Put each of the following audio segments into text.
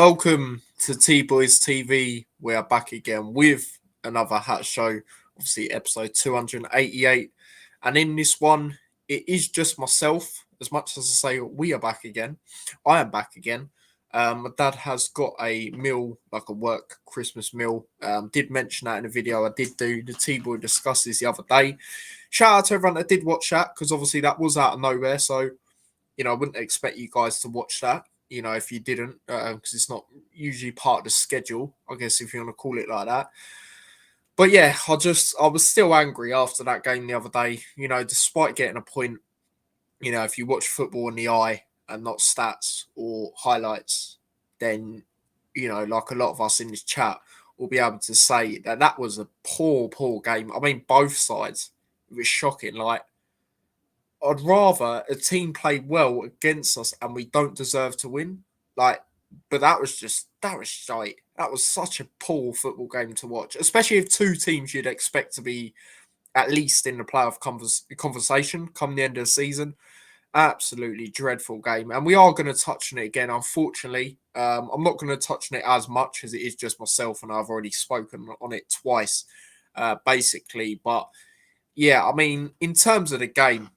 Welcome to T Boys TV. We are back again with another Hat Show, obviously episode 288. And in this one, it is just myself. As much as I say we are back again, I am back again. My dad has got a meal, like a work Christmas meal. Did mention that in a video I did do. The T Boy discussed this the other day. Shout out to everyone that did watch that because obviously that was out of nowhere. So, I wouldn't expect you guys to watch that if you didn't, because it's not usually part of the schedule, I guess, if you want to call it like that. But yeah, I was still angry after that game the other day, despite getting a point, if you watch football in the eye and not stats or highlights, then, like a lot of us in this chat will be able to say that that was a poor game. I mean, both sides. It was shocking. Like, I'd rather a team play well against us and we don't deserve to win. But that was shite. That was such a poor football game to watch, especially if two teams you'd expect to be at least in the playoff conversation come the end of the season. Absolutely dreadful game. And we are going to touch on it again, unfortunately. I'm not going to touch on it as much as it is just myself, and I've already spoken on it twice, basically. But yeah, I mean, in terms of the game,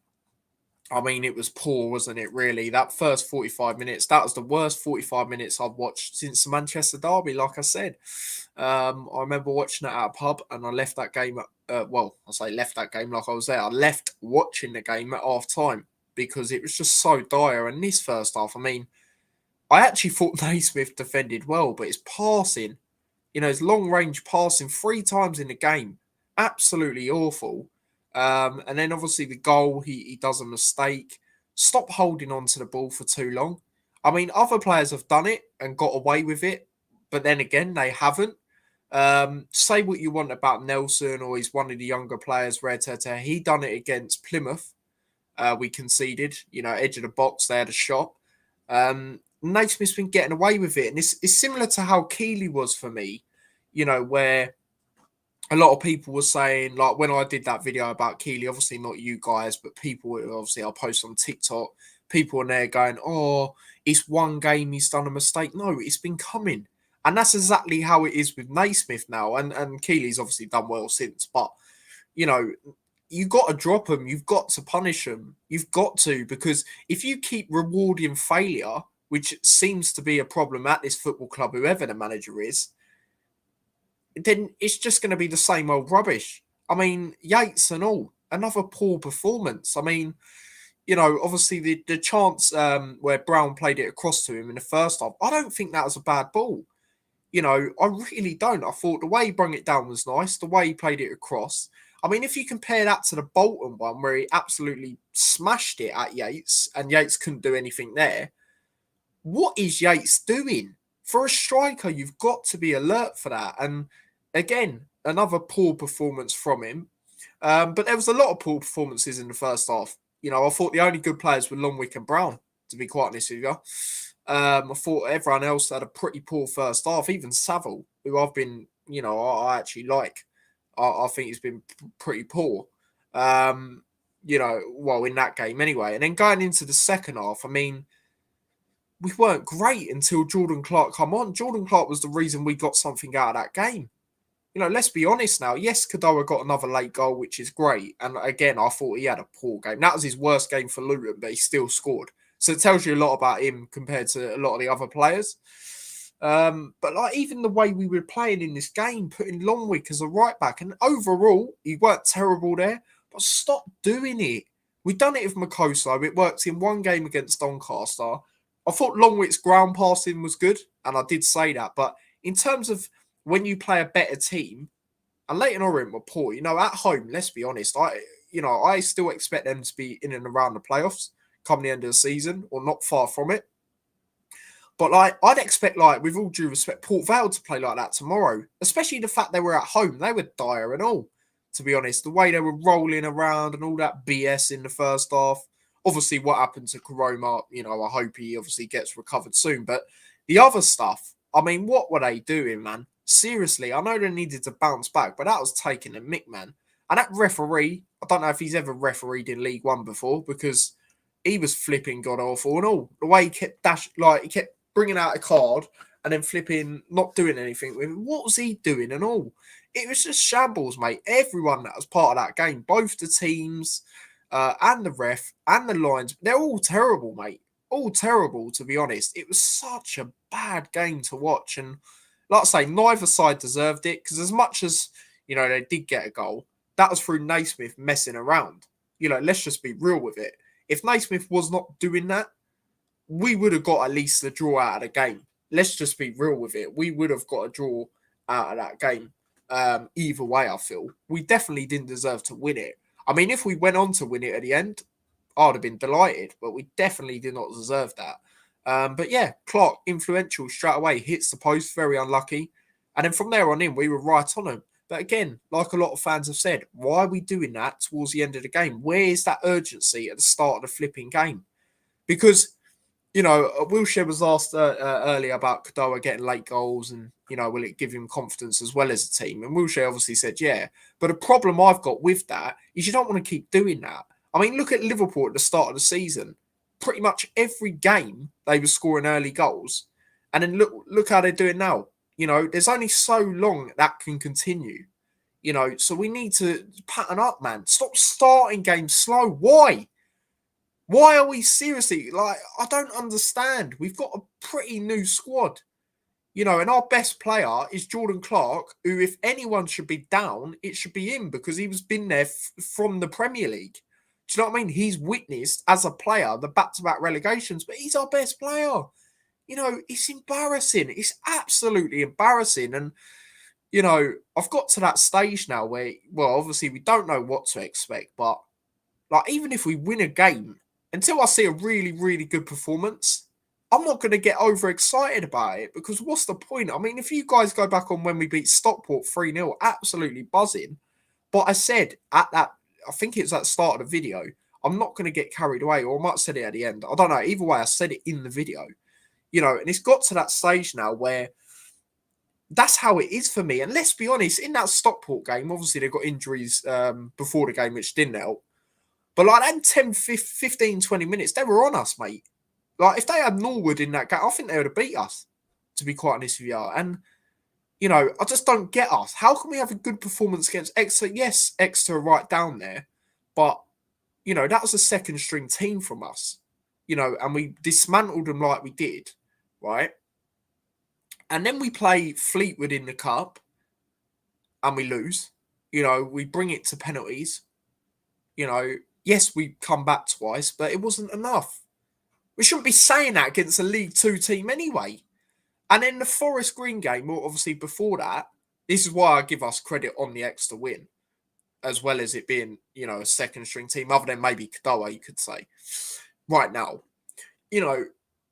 it was poor, wasn't it, really? That first 45 minutes, that was the worst 45 minutes I've watched since the Manchester Derby, like I said. I remember watching it at a pub and I left that game, I say left that game like I was there. I left watching the game at half time because it was just so dire. And this first half, I actually thought Naismith defended well, but his passing, his long range passing 3 times in the game, absolutely awful. And then obviously the goal, he does a mistake. Stop holding on to the ball for too long. Other players have done it and got away with it, but then again, they haven't. Say what you want about Nelson, or he's one of the younger players, Red Tete. He done it against Plymouth. We conceded, edge of the box, they had a shot. Naismith's been getting away with it. And it's similar to how Keeley was for me, where a lot of people were saying, like when I did that video about Keeley, obviously not you guys, but people, obviously I'll post on TikTok, people in there going, oh, it's one game, he's done a mistake. No, it's been coming. And that's exactly how it is with Naismith now. And Keeley's obviously done well since, but, you've got to drop him. You've got to punish him. You've got to, because if you keep rewarding failure, which seems to be a problem at this football club, whoever the manager is, then it's just going to be the same old rubbish. Yates and all, another poor performance. Obviously the chance where Brown played it across to him in the first half, I don't think that was a bad ball. I really don't. I thought the way he brung it down was nice, the way he played it across. If you compare that to the Bolton one where he absolutely smashed it at Yates and Yates couldn't do anything there, what is Yates doing? For a striker, you've got to be alert for that. And again, another poor performance from him. But there was a lot of poor performances in the first half. I thought the only good players were Longwick and Brown, to be quite honest with you. I thought everyone else had a pretty poor first half. Even Saville, who I've been, I actually like. I think he's been pretty poor. In that game anyway. And then going into the second half, we weren't great until Jordan Clark come on. Jordan Clark was the reason we got something out of that game. Let's be honest now. Yes, Kadoa got another late goal, which is great. And again, I thought he had a poor game. That was his worst game for Luton, but he still scored. So it tells you a lot about him compared to a lot of the other players. But even the way we were playing in this game, putting Longwick as a right back, and overall, he weren't terrible there. But stop doing it. We've done it with Makoso. It worked in one game against Doncaster. I thought Longwick's ground passing was good, and I did say that. But in terms of when you play a better team, and Leighton Orient were poor, at home, let's be honest, I still expect them to be in and around the playoffs come the end of the season, or not far from it. But I'd expect, with all due respect, Port Vale to play like that tomorrow, especially the fact they were at home. They were dire and all, to be honest. The way they were rolling around and all that BS in the first half. Obviously, what happened to Karoma, I hope he obviously gets recovered soon. But the other stuff, what were they doing, man? Seriously, I know they needed to bounce back, but that was taking a mick, man. And that referee, I don't know if he's ever refereed in League One before, because he was flipping god awful and all. The way he kept he kept bringing out a card and then flipping not doing anything with him. What was he doing and all? It was just shambles, mate. Everyone that was part of that game, both the teams and the ref and the lines, they're all terrible, mate. All terrible, to be honest. It was such a bad game to watch. And like I say, neither side deserved it, because as much as, they did get a goal, that was through Naismith messing around. Let's just be real with it. If Naismith was not doing that, we would have got at least a draw out of the game. Let's just be real with it. We would have got a draw out of that game. Either way, I feel. We definitely didn't deserve to win it. I mean, if we went on to win it at the end, I would have been delighted, but we definitely did not deserve that. But yeah, Clark, influential straight away, hits the post, very unlucky. And then from there on in, we were right on him. But again, like a lot of fans have said, why are we doing that towards the end of the game? Where is that urgency at the start of the flipping game? Because, Wilshere was asked earlier about Kadoa getting late goals and, will it give him confidence as well as a team? And Wilshere obviously said, yeah. But the problem I've got with that is you don't want to keep doing that. I mean, look at Liverpool at the start of the season. Pretty much every game they were scoring early goals. And then look how they're doing now. There's only so long that can continue. So we need to pattern up, man. Stop starting games slow. Why? Why are we seriously, I don't understand. We've got a pretty new squad, and our best player is Jordan Clark, who, if anyone should be down, it should be him, because he was been there from the Premier League. Do you know what I mean? He's witnessed, as a player, the back-to-back relegations, but he's our best player. It's embarrassing. It's absolutely embarrassing. And, I've got to that stage now where, well, obviously we don't know what to expect, but, even if we win a game, until I see a really, really good performance, I'm not going to get overexcited about it, because what's the point? I mean, if you guys go back on when we beat Stockport 3-0, absolutely buzzing. But I said at that, I think it's at the start of the video, I'm not going to get carried away, or I might have said it at the end. I don't know. Either way, I said it in the video. And it's got to that stage now where that's how it is for me. And let's be honest, in that Stockport game, obviously they got injuries before the game, which didn't help. But them 10, 15, 20 minutes, they were on us, mate. If they had Norwood in that game, I think they would have beat us, to be quite honest with you. And, I just don't get us. How can we have a good performance against Exeter? Yes, Exeter are right down there. But, that was a second string team from us. And we dismantled them like we did, right? And then we play Fleetwood in the cup and we lose. We bring it to penalties. Yes, we come back twice, but it wasn't enough. We shouldn't be saying that against a League Two team anyway. And then the Forest Green game, well, obviously before that, this is why I give us credit on the extra win, as well as it being, a second string team, other than maybe Kadoa, you could say, right now.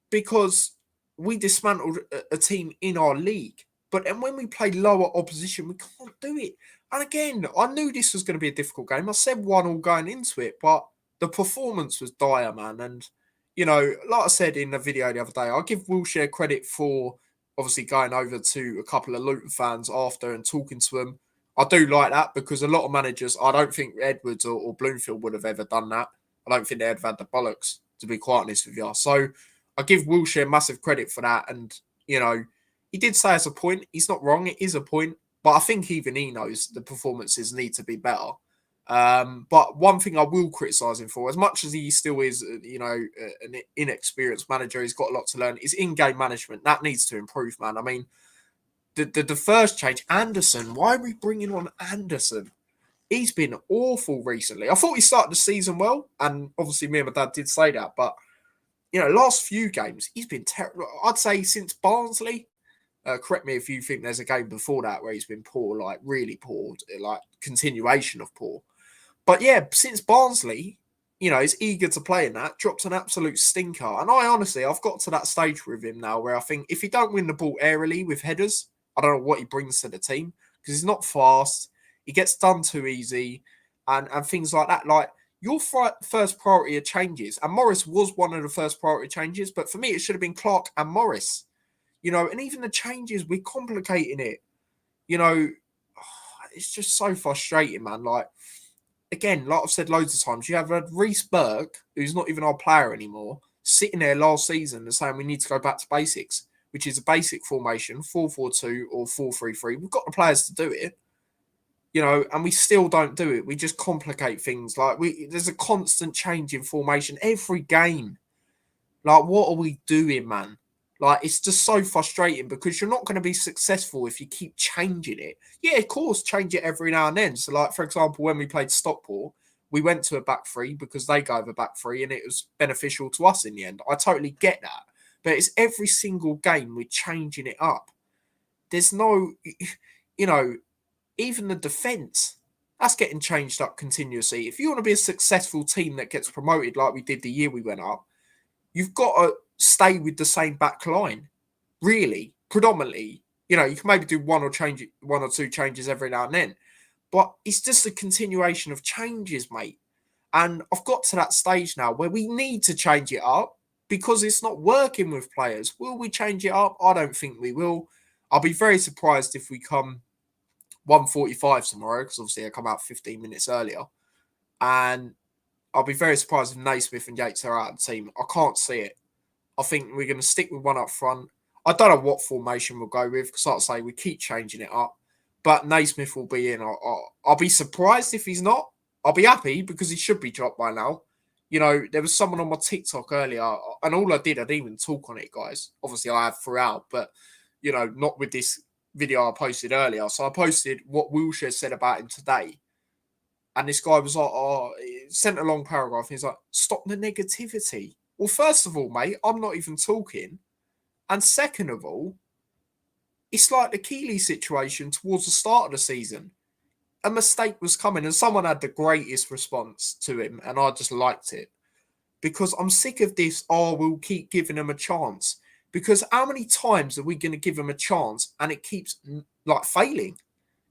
Because we dismantled a team in our league. But then when we play lower opposition, we can't do it. And again, I knew this was going to be a difficult game. I said 1-1 going into it, but the performance was dire, man. And, like I said in the video the other day, I'll give Wilshere credit for obviously going over to a couple of Luton fans after and talking to them. I do like that, because a lot of managers, I don't think Edwards or Bloomfield would have ever done that. I don't think they'd have had the bollocks, to be quite honest with you. So I give Wilshere massive credit for that. And, he did say it's a point. He's not wrong. It is a point. But I think even he knows the performances need to be better. But one thing I will criticise him for, as much as he still is, an inexperienced manager, he's got a lot to learn, is in-game management. That needs to improve, man. I mean, the first change, Anderson. Why are we bringing on Anderson? He's been awful recently. I thought he started the season well, and obviously me and my dad did say that. But, last few games, he's been terrible. I'd say since Barnsley. Correct me if you think there's a game before that where he's been poor, like really poor, like continuation of poor. But yeah, since Barnsley, he's eager to play in that, dropped an absolute stinker. And I've got to that stage with him now where I think if he don't win the ball aerially with headers, I don't know what he brings to the team, because he's not fast. He gets done too easy and things like that. Like, your first priority are changes. And Morris was one of the first priority changes. But for me, it should have been Clark and Morris. And even the changes, we're complicating it. It's just so frustrating, man. Like, again, like I've said loads of times, you have Reece Burke, who's not even our player anymore, sitting there last season and saying we need to go back to basics. which is a basic formation, 4-4-2 or 4-3-3. We've got the players to do it, and we still don't do it. We just complicate things. Like there's a constant change in formation every game. Like, what are we doing, man? Like, it's just so frustrating because you're not going to be successful if you keep changing it. Yeah, of course, change it every now and then. So, like, for example, when we played Stockport, we went to a back three because they go over back three and it was beneficial to us in the end. I totally get that. But it's every single game we're changing it up. There's no, even the defence, that's getting changed up continuously. If you want to be a successful team that gets promoted like we did the year we went up, you've got to stay with the same back line, really, predominantly. You can maybe do one or two changes every now and then, but it's just a continuation of changes, mate. And I've got to that stage now where we need to change it up because it's not working with players. Will we change it up? I don't think we will. I'll be very surprised if we come 1:45 tomorrow, because obviously I come out 15 minutes earlier. And I'll be very surprised if Naismith and Yates are out of the team. I can't see it. I think we're going to stick with one up front. I don't know what formation we'll go with because, like I say, we keep changing it up. But Naismith will be in. I'll be surprised if he's not. I'll be happy because he should be dropped by now. There was someone on my TikTok earlier, and all I didn't even talk on it, guys. Obviously, I have throughout, but, not with this video I posted earlier. So I posted what Wilshere said about him today. And this guy was like, sent a long paragraph. He's like, stop the negativity. Well, first of all, mate, I'm not even talking. And second of all, it's like the Keeley situation towards the start of the season. A mistake was coming and someone had the greatest response to him. And I just liked it. Because I'm sick of this, we'll keep giving him a chance. Because how many times are we going to give him a chance and it keeps, failing?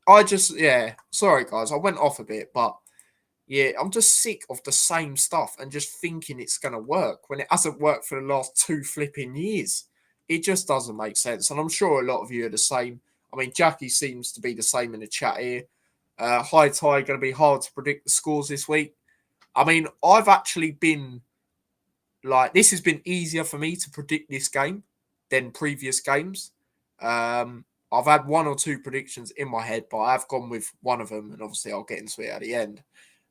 Sorry guys, I went off a bit, but yeah, I'm just sick of the same stuff and just thinking it's going to work when it hasn't worked for the last 2 flipping years. It just doesn't make sense. And I'm sure a lot of you are the same. I mean, Jackie seems to be the same in the chat here. High Tide going to be hard to predict the scores this week. I mean, I've actually been this has been easier for me to predict this game than previous games. I've had 1 or 2 predictions in my head, but I've gone with one of them, and obviously I'll get into it at the end.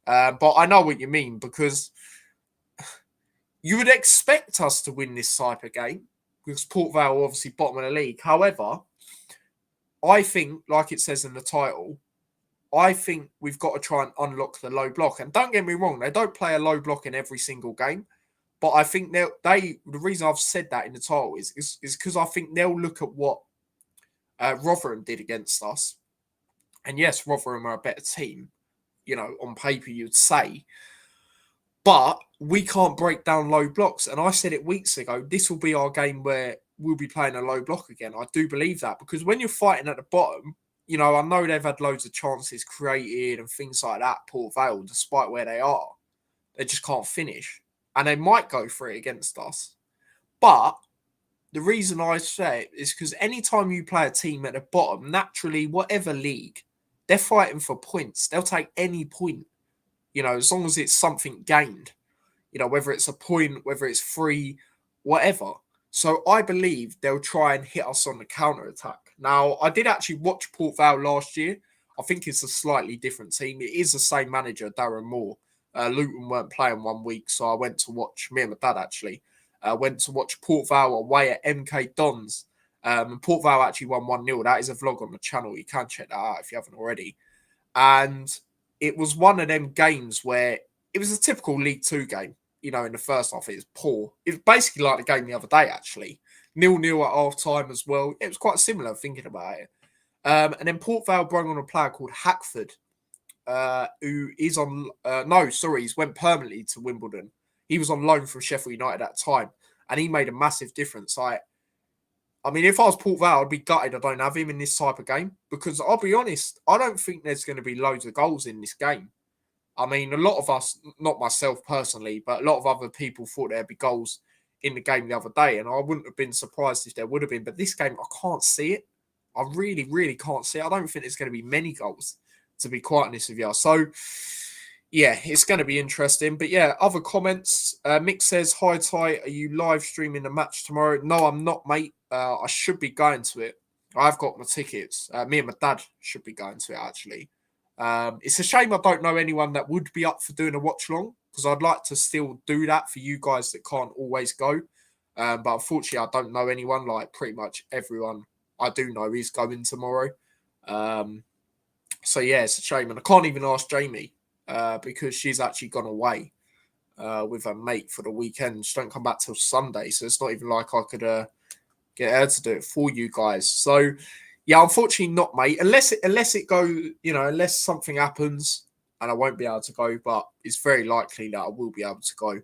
But I know what you mean, because you would expect us to win this type of game, because Port Vale are obviously bottom of the league. However, I think, like it says in the title, I think we've got to try and unlock the low block. And don't get me wrong, they don't play a low block in every single game. But I think the reason I've said that in the title is because I think they'll look at what Rotherham did against us. And yes, Rotherham are a better team, on paper you'd say. But we can't break down low blocks. And I said it weeks ago, this will be our game where we'll be playing a low block again. I do believe that, because when you're fighting at the bottom, I know they've had loads of chances created and things like that, Port Vale, despite where they are. They just can't finish. And they might go for it against us. But the reason I say it is because anytime you play a team at the bottom, naturally, whatever league, they're fighting for points. They'll take any point, as long as it's something gained, whether it's a point, whether it's free, whatever. So I believe they'll try and hit us on the counter-attack. Now, I did actually watch Port Vale last year. I think it's a slightly different team. It is the same manager, Darren Moore. Luton weren't playing 1 week, so I went to watch, me and my dad actually, went to watch Port Vale away at MK Dons. And Port Vale actually won 1-0. That is a vlog on the channel. You can check that out if you haven't already. And it was one of them games where it was a typical League Two game. In the first half, it was poor. It was basically like the game the other day, actually. 0-0 at half-time as well. It was quite similar, thinking about it. And then Port Vale brought on a player called Hackford, who is on... he's went permanently to Wimbledon. He was on loan from Sheffield United at the time, and he made a massive difference. I mean, if I was Port Vale, I'd be gutted I don't have him in this type of game, because I'll be honest, I don't think there's going to be loads of goals in this game. I mean, a lot of us, not myself personally, but a lot of other people thought there'd be goals in the game the other day, and I wouldn't have been surprised if there would have been. But this game, I can't see it. I really, really can't see it. I don't think there's going to be many goals, to be quite honest with you. So, yeah, it's going to be interesting. But yeah, other comments. Mick says, "Hi Ty, are you live streaming the match tomorrow?" No, I'm not, mate. I should be going to it. I've got my tickets. Me and my dad should be going to it, actually. It's a shame I don't know anyone that would be up for doing a watch along, because I'd like to still do that for you guys that can't always go. But unfortunately, I don't know anyone. Like, pretty much everyone I do know is going tomorrow. So yeah, it's a shame. And I can't even ask Jamie because she's actually gone away with her mate for the weekend. She don't come back till Sunday. So it's not even like I could get her to do it for you guys. So yeah, unfortunately not, mate. Unless it go, unless something happens and I won't be able to go, but it's very likely that I will be able to go.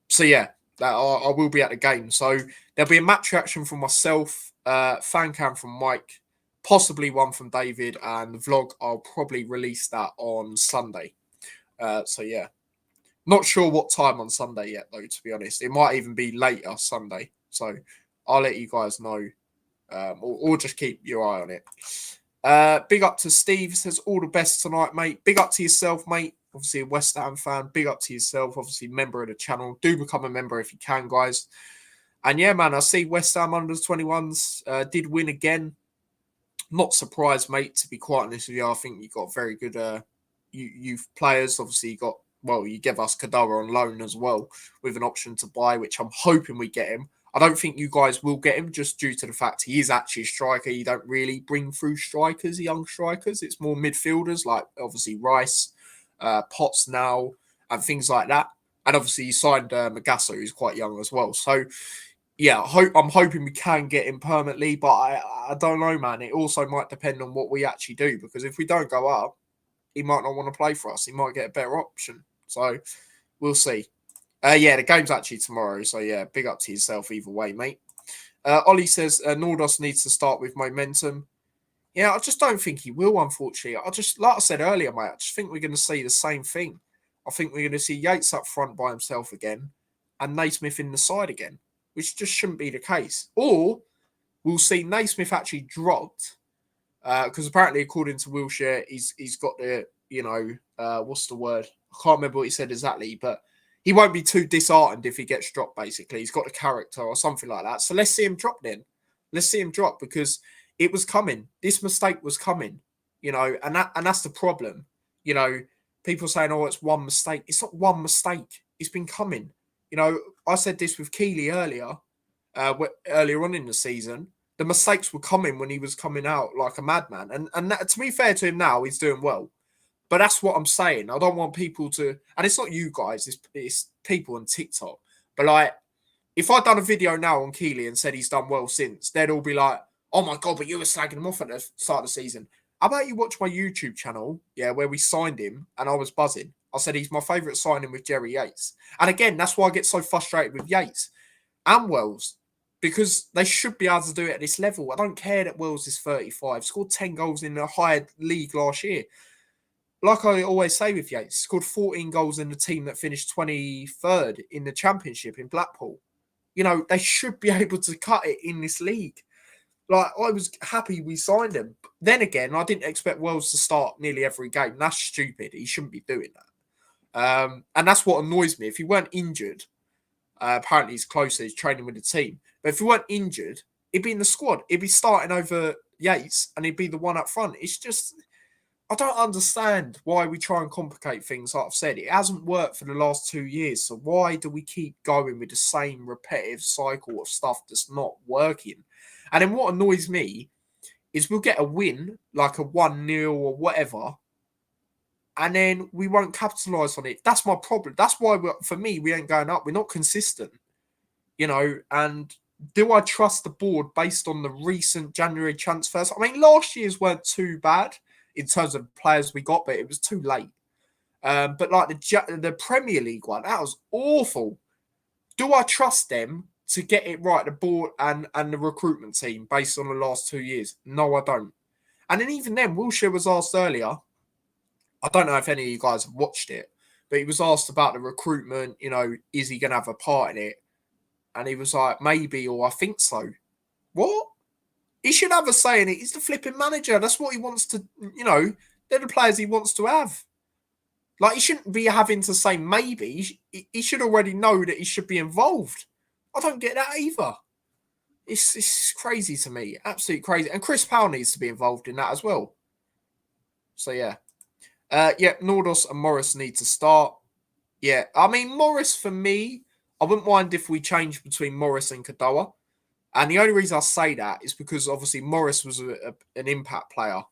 So yeah, that I will be at the game. So there'll be a match reaction from myself, fan cam from Mike, possibly one from David, and the vlog I'll probably release that on Sunday. So yeah, not sure what time on Sunday yet, though, to be honest. It might even be later Sunday. So I'll let you guys know, or just keep your eye on it. Big up to Steve. Says all the best tonight, mate. Big up to yourself, mate. Obviously a West Ham fan. Big up to yourself. Obviously member of the channel. Do become a member if you can, guys. And yeah, man, I see West Ham under 21s did win again. Not surprised, mate, to be quite honest with you. I think you got very good youth players. Obviously, you give us Kadara on loan as well with an option to buy, which I'm hoping we get him. I don't think you guys will get him just due to the fact he is actually a striker. You don't really bring through strikers, young strikers. It's more midfielders like obviously Rice, Potts now, and things like that. And obviously you signed Magasso, who's quite young as well. So yeah, I'm hoping we can get him permanently, but I don't know, man. It also might depend on what we actually do, because if we don't go up, he might not want to play for us. He might get a better option. So we'll see. Yeah, the game's actually tomorrow. So yeah, big up to yourself either way, mate. Ollie says Nordos needs to start with momentum. Yeah, I just don't think he will, unfortunately. Like I said earlier, mate, I just think we're going to see the same thing. I think we're going to see Yates up front by himself again and Naismith in the side again, which just shouldn't be the case. Or we'll see Naismith actually dropped, because apparently, according to Wilshere, he's got the, what's the word? I can't remember what he said exactly, but he won't be too disheartened if he gets dropped, basically. He's got the character or something like that. So let's see him drop then. Let's see him drop, because it was coming. This mistake was coming, and that's the problem. People saying, oh, it's one mistake. It's not one mistake. It's been coming. I said this with Keeley earlier on in the season. The mistakes were coming when he was coming out like a madman. And that, to be fair to him now, he's doing well. But that's what I'm saying. I don't want people to... And it's not you guys. It's people on TikTok. But, like, if I'd done a video now on Keeley and said he's done well since, they'd all be like, oh, my God, but you were slagging him off at the start of the season. How about you watch my YouTube channel, where we signed him and I was buzzing. I said he's my favourite signing with Jerry Yates. And, again, that's why I get so frustrated with Yates and Wells, because they should be able to do it at this level. I don't care that Wells is 35, scored 10 goals in the higher league last year. Like I always say with Yates, scored 14 goals in the team that finished 23rd in the Championship in Blackpool. They should be able to cut it in this league. Like, I was happy we signed him. Then again, I didn't expect Wells to start nearly every game. That's stupid. He shouldn't be doing that. And that's what annoys me. If he weren't injured, apparently he's closer, he's training with the team. But if he weren't injured, he'd be in the squad. He'd be starting over Yates and he'd be the one up front. It's just... I don't understand why we try and complicate things. Like I've said, it hasn't worked for the last 2 years. So why do we keep going with the same repetitive cycle of stuff that's not working? And then what annoys me is we'll get a win, like a 1-0 or whatever, and then we won't capitalise on it. That's my problem. That's why, for me, we ain't going up. We're not consistent, and do I trust the board based on the recent January transfers? I mean, last year's weren't too bad in terms of players we got, but it was too late. But like the Premier League one, that was awful. Do I trust them to get it right, the board and the recruitment team, based on the last 2 years? No, I don't. And then even then, Wilshere was asked earlier, I don't know if any of you guys have watched it, but he was asked about the recruitment, is he going to have a part in it? And he was like, maybe, or I think so. What? He should have a say in it. He's the flipping manager. That's what he wants to, they're the players he wants to have. Like, he shouldn't be having to say maybe. He should already know that he should be involved. I don't get that either. It's crazy to me, absolutely crazy. And Chris Powell needs to be involved in that as well. So yeah, Nordos and Morris need to start. Yeah, I mean Morris for me, I wouldn't mind if we changed between Morris and Kadoa. And the only reason I say that is because obviously Morris was an impact player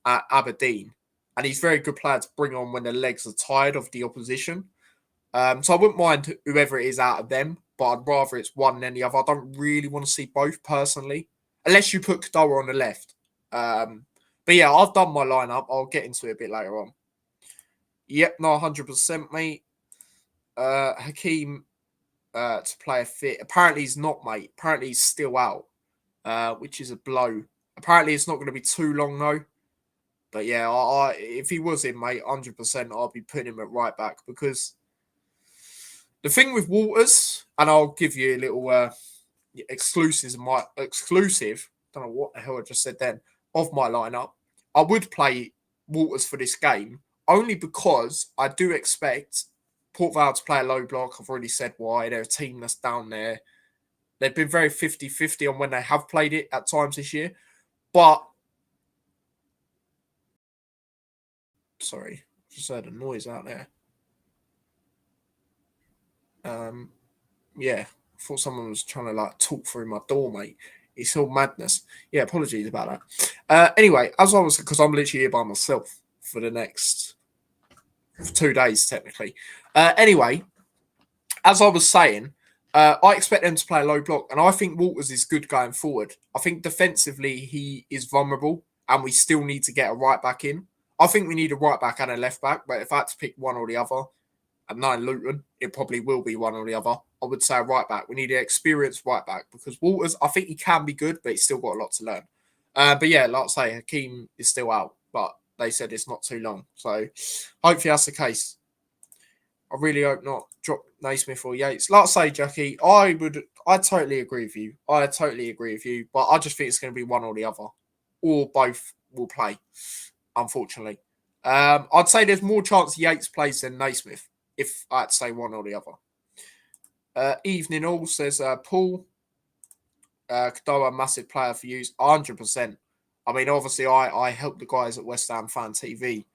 at Aberdeen, and he's a very good player to bring on when the legs are tired of the opposition. So I wouldn't mind whoever it is out of them, but I'd rather it's one than the other. I don't really want to see both personally, unless you put Kadoa on the left. But yeah, I've done my lineup. I'll get into it a bit later on. Yep, no, 100%, mate. Hakeem to play a fit. Apparently he's not, mate. Apparently he's still out, which is a blow. Apparently it's not going to be too long though. But yeah, if he was in, mate, 100%, I'll be putting him at right back because the thing with Walters, and I'll give you a little exclusive. Don't know what the hell I just said then of my lineup. I would play Walters for this game only because I do expect Port Vale to play a low block. I've already said why. They're a team that's down there. They've been very 50-50 on when they have played it at times this year. But, sorry, just heard a noise out there. Yeah, I thought someone was trying to like talk through my door, mate. It's all madness. Yeah, apologies about that. Anyway, because I'm literally here by myself for the next 2 days, technically. Anyway, as I was saying, I expect them to play a low block, and I think Walters is good going forward. I think defensively he is vulnerable, and we still need to get a right back in. I think we need a right back and a left back, but if I had to pick one or the other, and not in Luton, it probably will be one or the other. I would say right back. We need an experienced right back because Walters, I think he can be good, but he's still got a lot to learn. But yeah, like I say, Hakeem is still out, but they said it's not too long. So hopefully that's the case. I really hope not. Drop Naismith or Yates. Like I say, Jackie, I totally agree with you. But I just think it's going to be one or the other. Or both will play, unfortunately. I'd say there's more chance Yates plays than Naismith, if I had to say one or the other. Evening all says Paul. Kadoa, massive player for you. 100%. I mean, obviously, I help the guys at West Ham Fan TV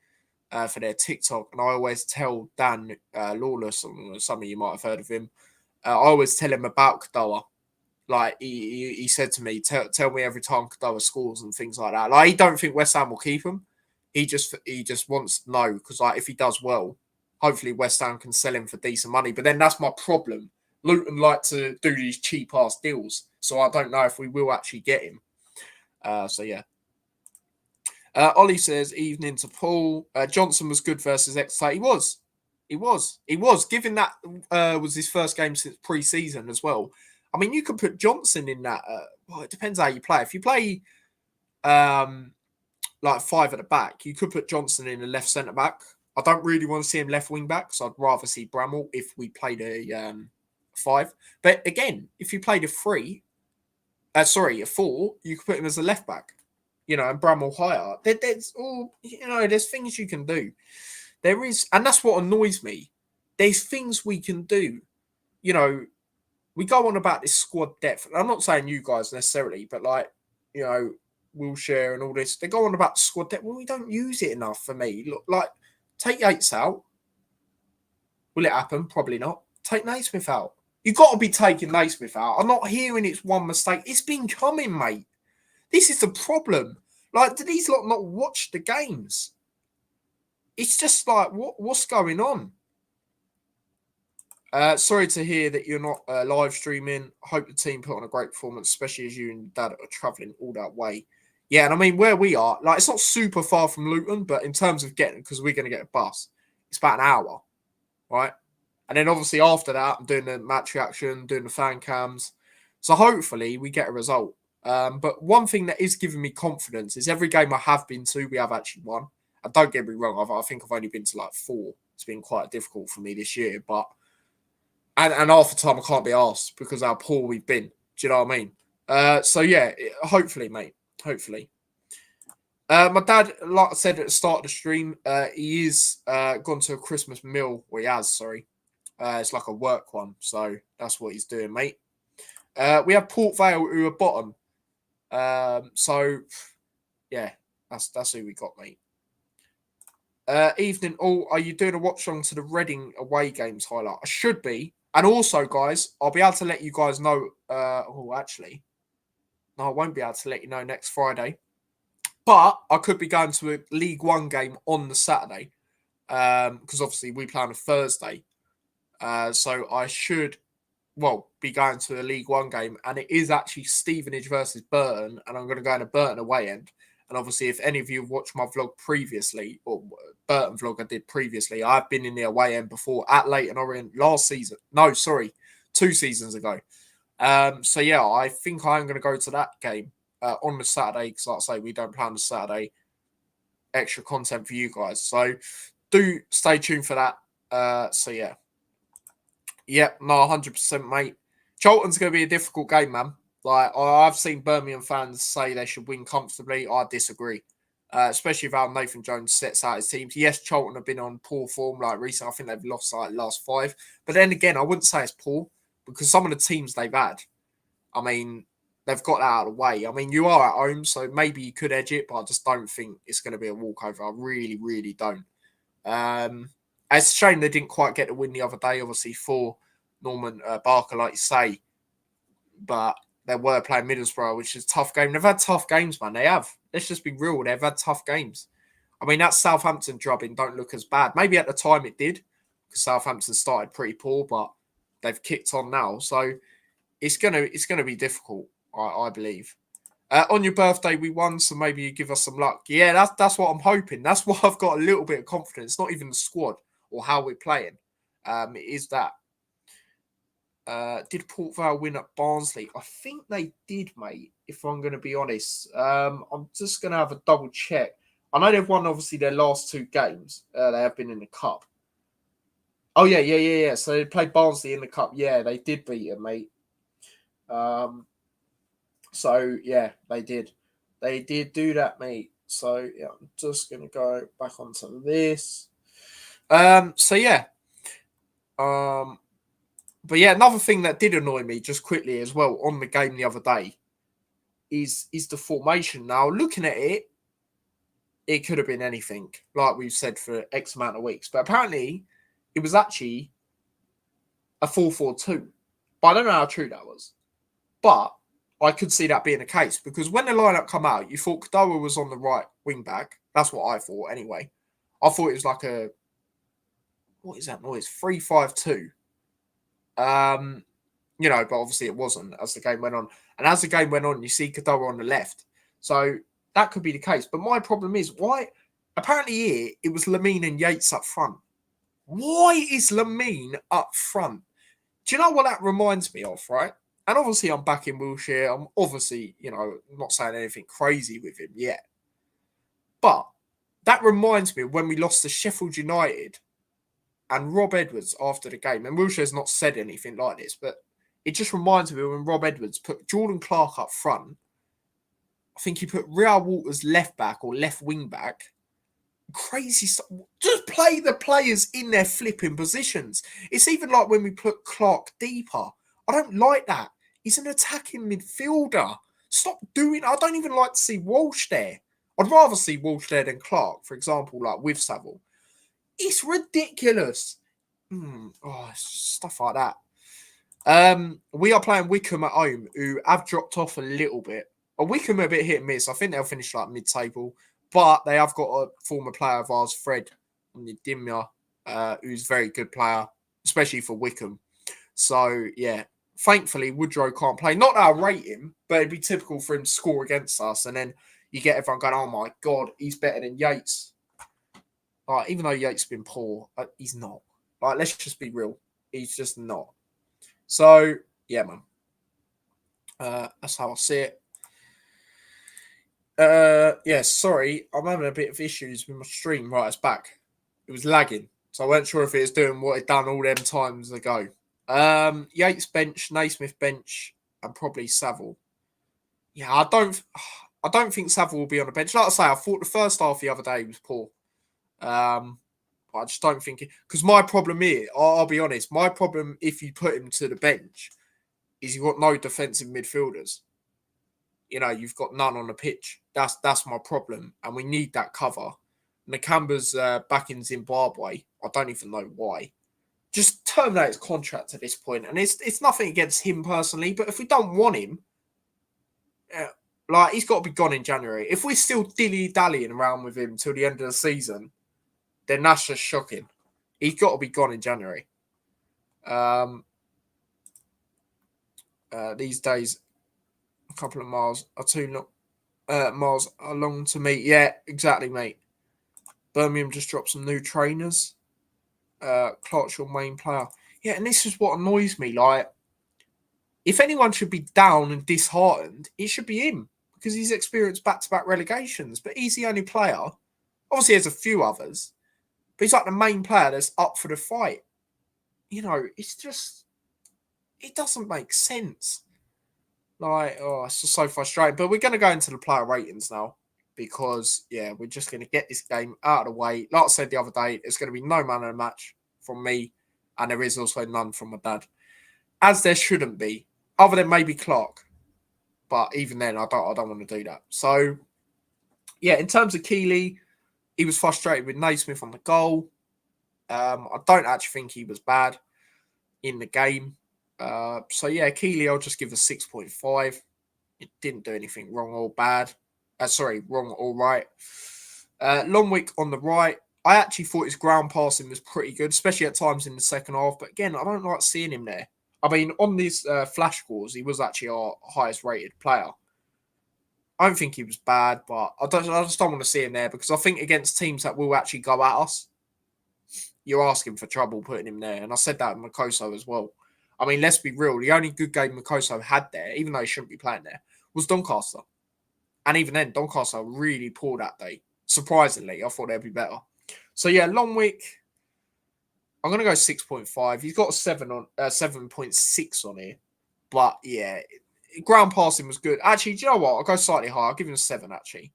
for their TikTok, and I always tell Dan Lawless, some of you might have heard of him, I always tell him about Kadoa. Like, he said to me, tell me every time Kadoa scores and things like that. Like, he don't think West Ham will keep him. He just wants to know, because like if he does well, hopefully West Ham can sell him for decent money. But then that's my problem. Luton like to do these cheap-ass deals, so I don't know if we will actually get him. So, yeah. Ollie says, evening to Paul. Johnson was good versus Exeter. He was. Given that was his first game since pre-season as well. I mean, you could put Johnson in that. Well, it depends how you play. If you play like five at the back, you could put Johnson in the left centre-back. I don't really want to see him left wing-back, so I'd rather see Bramall if we played a 5. But again, if you played a 4, you could put him as a left-back. And Bramall higher. There's things you can do. There is, and that's what annoys me. There's things we can do. We go on about this squad depth. I'm not saying you guys necessarily, but Wilshere and all this. They go on about squad depth. Well, we don't use it enough for me. Look, like, take Yates out. Will it happen? Probably not. Take Naismith out. You've got to be taking Naismith out. I'm not hearing it's one mistake. It's been coming, mate. This is the problem. Like, do these lot not watch the games? It's just like, what's going on? Sorry to hear that you're not live streaming. I hope the team put on a great performance, especially as you and Dad are travelling all that way. Yeah, and I mean, where we are, like, it's not super far from Luton, but in terms of getting, because we're going to get a bus, it's about an hour, right? And then obviously after that, I'm doing the match reaction, doing the fan cams. So hopefully we get a result. But one thing that is giving me confidence is every game I have been to, we have actually won. And don't get me wrong, I think I've only been to like 4. It's been quite difficult for me this year, but and half the time I can't be asked because how poor we've been. Do you know what I mean? So yeah, hopefully, mate. Hopefully. My dad, like I said at the start of the stream, he is gone to a Christmas meal. Well, he has, sorry. It's like a work one, so that's what he's doing, mate. We have Port Vale, who are bottom. So, yeah, that's who we got, mate. Evening all, are you doing a watch along to the Reading away games highlight? I should be. And also, guys, I'll be able to let you guys know. Actually, no, I won't be able to let you know next Friday. But I could be going to a League One game on the Saturday. Because obviously we play on a Thursday. So I should, be going to a League One game. And it is actually Stevenage versus Burton. And I'm going to go in a Burton away end. And obviously, if any of you have watched my vlog previously, or Burton vlog I did previously, I've been in the away end before at Leighton Orient last season. No, sorry, 2 seasons ago. So, yeah, I think I'm going to go to that game on the Saturday because, like I say, we don't play on the Saturday. Extra content for you guys. So, do stay tuned for that. So, yeah. Yep, no, 100%, mate. Charlton's going to be a difficult game, man. Like, I've seen Birmingham fans say they should win comfortably. I disagree. Especially if how Nathan Jones sets out his teams. Yes, Charlton have been on poor form like recently. I think they've lost like last 5. But then again, I wouldn't say it's poor because some of the teams they've had, I mean, they've got that out of the way. I mean, you are at home, so maybe you could edge it, but I just don't think it's going to be a walkover. I really, really don't. It's a shame they didn't quite get the win the other day, obviously, for Norman Barker, like you say. But they were playing Middlesbrough, which is a tough game. They've had tough games, man. They have. Let's just be real. They've had tough games. I mean, that Southampton drubbing don't look as bad. Maybe at the time it did, because Southampton started pretty poor, but they've kicked on now. So it's gonna be difficult, I believe. On your birthday, we won, so maybe you give us some luck. Yeah, that's what I'm hoping. That's why I've got a little bit of confidence. It's not even the squad or how we're playing. It is that. Did Port Vale win at Barnsley? I think they did, mate, if I'm going to be honest. I'm just going to have a double check. I know they've won, obviously, their last 2 games. They have been in the Cup. Oh, yeah. So they played Barnsley in the Cup. Yeah, they did beat them, mate. So, yeah, they did. They did do that, mate. So, yeah, I'm just going to go back onto this. So, yeah. But yeah, another thing that did annoy me just quickly as well on the game the other day is the formation. Now, looking at it, it could have been anything, like we've said for X amount of weeks. But apparently, it was actually a 4-4-2. But I don't know how true that was. But I could see that being the case because when the lineup come out, you thought Kadoa was on the right wing back. That's what I thought anyway. I thought it was like a, what is that noise? 3-5-2. But obviously it wasn't as the game went on. And as the game went on, you see Kadoa on the left. So that could be the case. But my problem is, why? Apparently here, it was Lamine and Yates up front. Why is Lamine up front? Do you know what that reminds me of, right? And obviously I'm back in Wiltshire. I'm obviously, not saying anything crazy with him yet. But that reminds me of when we lost to Sheffield United and Rob Edwards after the game. And Wilshire's not said anything like this, but it just reminds me of when Rob Edwards put Jordan Clark up front. I think he put Real Walters left back or left wing back. Crazy stuff. Just play the players in their flipping positions. It's even like when we put Clark deeper. I don't like that. He's an attacking midfielder. Stop doing. I don't even like to see Walsh there. I'd rather see Walsh there than Clark, for example, like with Saville. It's ridiculous. Stuff like that. We are playing Wickham at home, who have dropped off a little bit. Wickham are a bit hit and miss. I think they'll finish like mid-table. But they have got a former player of ours, Fred Dimya, who's a very good player, especially for Wickham. So, yeah, thankfully, Woodrow can't play. Not that I rate him, but it'd be typical for him to score against us. And then you get everyone going, oh, my God, he's better than Yates. Like, even though Yates has been poor, he's not. Like, let's just be real. He's just not. So, yeah, man. That's how I see it. Sorry. I'm having a bit of issues with my stream. Right, it's back. It was lagging. So I wasn't sure if it was doing what it done all them times ago. Yates bench, Naismith bench, and probably Saville. Yeah, I don't think Saville will be on the bench. Like I say, I thought the first half the other day was poor. I just don't think it, because my problem is, I'll be honest, my problem if you put him to the bench is you've got no defensive midfielders. You've got none on the pitch. That's my problem, and we need that cover. Nakamba's back in Zimbabwe. I don't even know why. Just terminate his contract at this point, and it's nothing against him personally, but if we don't want him, he's got to be gone in January. If we're still dilly-dallying around with him till the end of the season, then that's just shocking. He's got to be gone in January. These days, a couple of miles are miles are long to meet. Yeah, exactly, mate. Birmingham just dropped some new trainers. Clark's your main player. Yeah, and this is what annoys me. If anyone should be down and disheartened, it should be him because he's experienced back-to-back relegations, but he's the only player. Obviously, there's a few others, but he's like the main player that's up for the fight. It's just... It doesn't make sense. It's just so frustrating. But we're going to go into the player ratings now because, we're just going to get this game out of the way. Like I said the other day, there's going to be no man of the match from me, and there is also none from my dad. As there shouldn't be, other than maybe Clark. But even then, I don't want to do that. So, in terms of Keeley, he was frustrated with Naismith on the goal. I don't actually think he was bad in the game. Keeley, I'll just give a 6.5. It didn't do anything wrong or bad. Wrong or right. Longwick on the right. I actually thought his ground passing was pretty good, especially at times in the second half. But again, I don't like seeing him there. I mean, on these flash scores, he was actually our highest rated player. I don't think he was bad, but I just don't want to see him there because I think against teams that will actually go at us, you're asking for trouble putting him there. And I said that with Makoso as well. I mean, let's be real. The only good game Makoso had there, even though he shouldn't be playing there, was Doncaster. And even then, Doncaster really poor that day. Surprisingly, I thought they'd be better. So, Longwick, I'm going to go 6.5. He's got a 7.6 on here. But, ground passing was good. Actually, do you know what? I'll go slightly higher. I'll give him a 7, actually.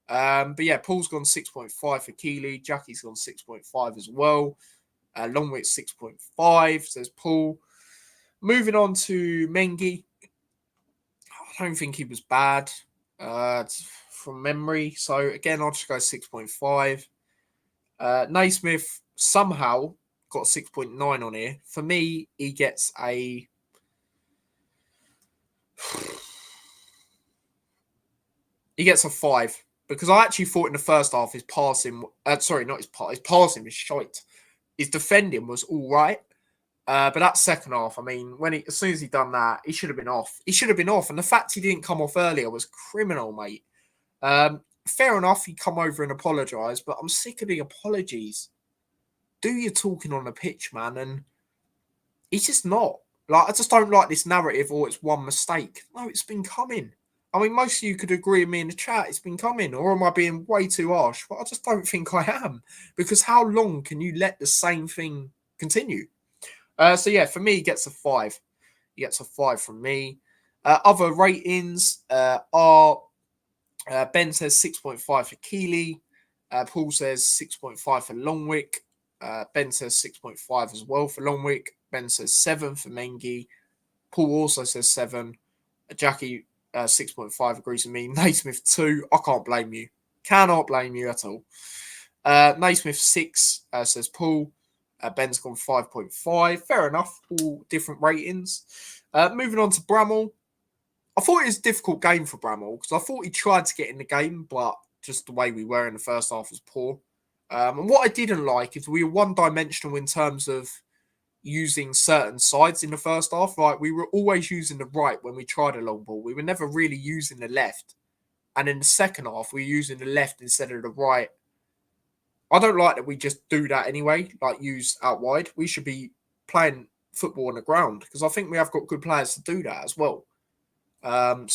Paul's gone 6.5 for Keeley. Jackie's gone 6.5 as well. Longwick 6.5, says Paul. Moving on to Mengi. I don't think he was bad from memory. So, again, I'll just go 6.5. Naismith somehow got a 6.9 on here. For me, he gets a... He gets a 5. Because I actually thought in the first half his passing... his passing was shite. His defending was all right. But that second half, I mean, as soon as he done that, he should have been off. He should have been off. And the fact he didn't come off earlier was criminal, mate. Fair enough, he come over and apologise, but I'm sick of the apologies. Do your talking on the pitch, man. And he's just not. I just don't like this narrative or it's one mistake. No, it's been coming. I mean, most of you could agree with me in the chat. It's been coming. Or am I being way too harsh? But I just don't think I am. Because how long can you let the same thing continue? For me, he gets a 5. He gets a 5 from me. Other ratings are Ben says 6.5 for Keeley. Paul says 6.5 for Longwick. Ben says 6.5 as well for Longwick. Ben says 7 for Mengi. Paul also says 7. Jackie 6.5 agrees with me. Naismith 2. I can't blame you. Cannot blame you at all. Naismith 6 says Paul. Ben's gone 5.5. Fair enough. All different ratings. Moving on to Bramall. I thought it was a difficult game for Bramall because I thought he tried to get in the game, but just the way we were in the first half was poor. And what I didn't like is we were one-dimensional in terms of using certain sides in the first half. Like we were always using the right when we tried a long ball. We were never really using the left. And in the second half, we were using the left instead of the right. I don't like that we just do that anyway, like use out wide. We should be playing football on the ground because I think we have got good players to do that as well. I'm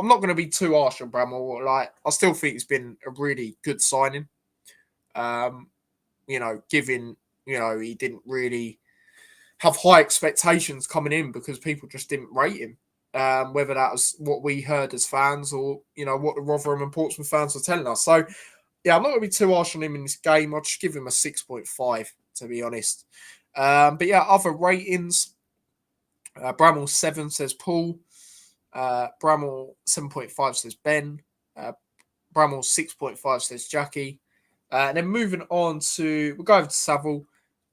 not going to be too harsh on Bramall. I still think it's been a really good signing. Given, he didn't really have high expectations coming in because people just didn't rate him. Whether that was what we heard as fans or, what the Rotherham and Portsmouth fans were telling us. So, I'm not going to be too harsh on him in this game. I'll just give him a 6.5, to be honest. Other ratings. Bramall 7 says Paul. Bramall 7.5 says Ben. Bramall 6.5 says Jackie. And then moving on we'll go over to Saville.